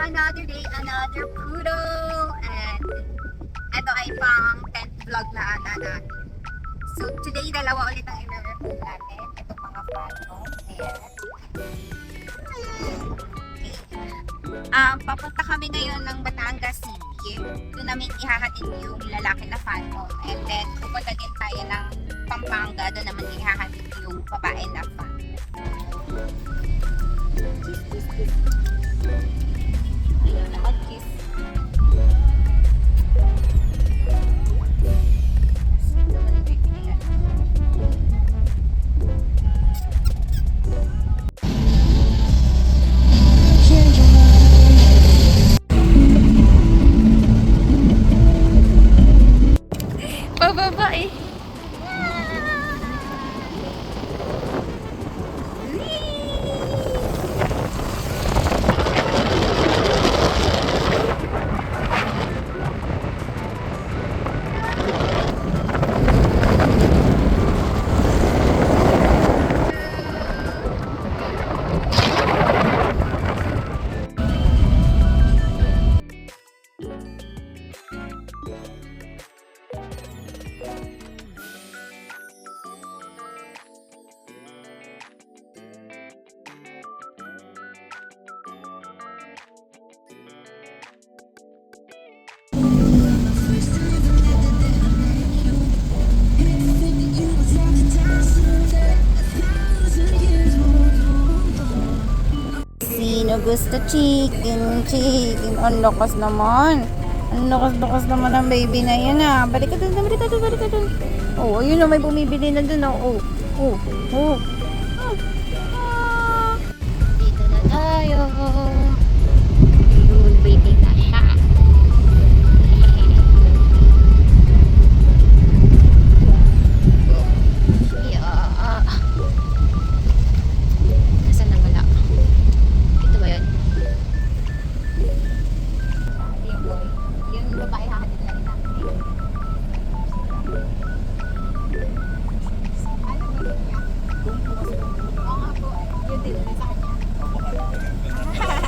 Another day, another photo. And ito ay pang 10th vlog na ata natin. So today, dalawa ulit ang i-record natin. Ito mga photo. Ayan. Papunta kami ngayon ng Batangas City. Doon namin ihahatid yung lalaki na phantom. And then, pupunta din tayo ng Pampanga. Doon naman ihahatid yung babae na phantom. Ayaw na mag-kiss. Pababa eh. Sino gusto chicken? Chicken. Ang lakas naman. Ang lakas naman ng baby na yan ah. Balik ka dun. Oh, ayun na, may bumibili na dun. Oh. Dito na tayo. Ayun, waiting na siya. Nasaan na wala? Ito ba yun? Yung boy. Yung babae hakatid na rin natin. Ano ba yun niya? Oo nga po. Yun din. Sa kanya.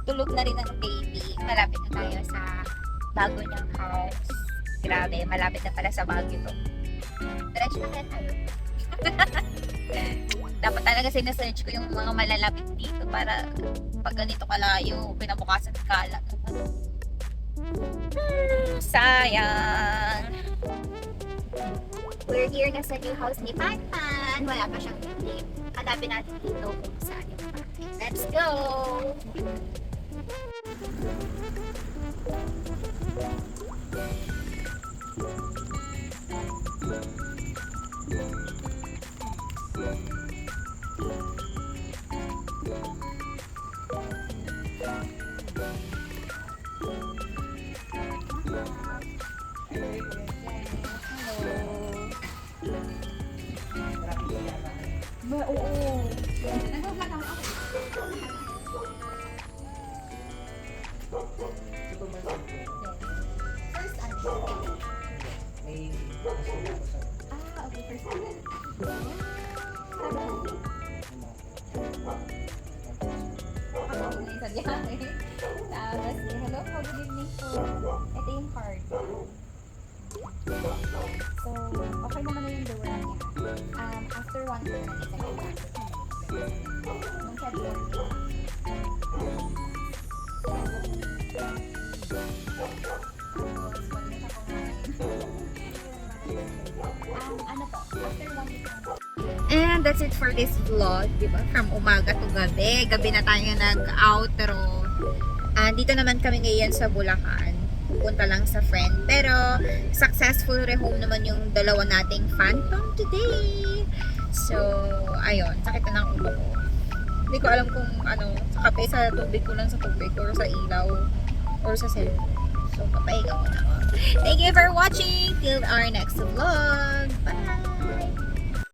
tulog na rin ang baby. Malapit na tayo sa bago niyang house. Grabe, malapit na pala sa Baguio to. Diretso na kaya tayo. Dapat talaga sinesearch ko yung mga malalapit dito para pag ganito kalayo, pinabukasan ng kala. Sayang. We're here na sa new house ni Panpan. Wala pa siyang tip. Hanapin natin dito kung saan yung bahay. Let's go! Ba, oo. Nag-vlog ako. First, ano? Okay, first. Tapos, hello po, good evening po. Ito yung card. So, okay naman na yung door niya. After 1 year, it's like nung February. Ano po, after 1 year. And that's it for this vlog, di ba? From umaga to gabi. Gabi na tayo nag-outro. Dito naman kami ngayon sa Bulacan. Pupunta lang sa friend. Pero, successful rehome naman yung dalawa nating phantom today. So, ayun. Sakit na ng ulo ko. Hindi ko alam kung ano, sa kape, sa tubig ko lang sa tubig, or sa ilaw, or sa cellphone. So, papahinga ko na ako. Thank you for watching. Till our next vlog.